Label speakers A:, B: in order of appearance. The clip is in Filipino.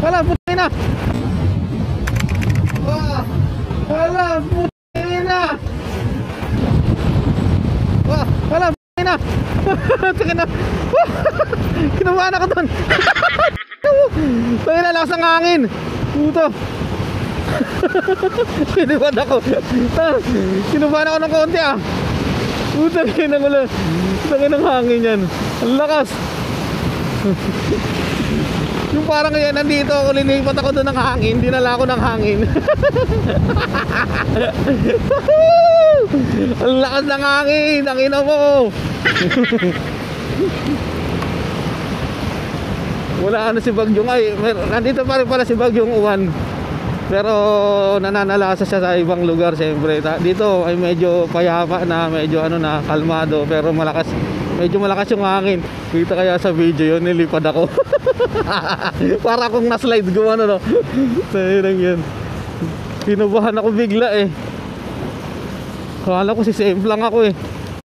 A: Wala, puti na. Wala, puti na. Wala, puti na. Sige na. Kinabahan ako doon. Tayo na, lakas ng hangin. Puto. Kinabahan ako. Kinabahan ako ng konti ah. Puto, kinangulo. Tayo ng hangin yan. Ang lakas. Yung parang yan, nandito ako, linipat ako doon ng hangin, dinala ako ng hangin. Ang lakas ng hangin, ang ina mo. Wala na si Bagyong, ay, nandito pa rin pala si Bagyong Uwan. Pero nananalasa siya sa ibang lugar siyempre. Dito ay medyo payapa na, medyo ano na, kalmado, pero malakas. Medyo malakas yung hangin. Kita kaya sa video yun, nilipad ako. Para akong na-slide gumano no. Sayang yan. Kinabahan ako bigla eh. Akala ko si safe lang ako eh.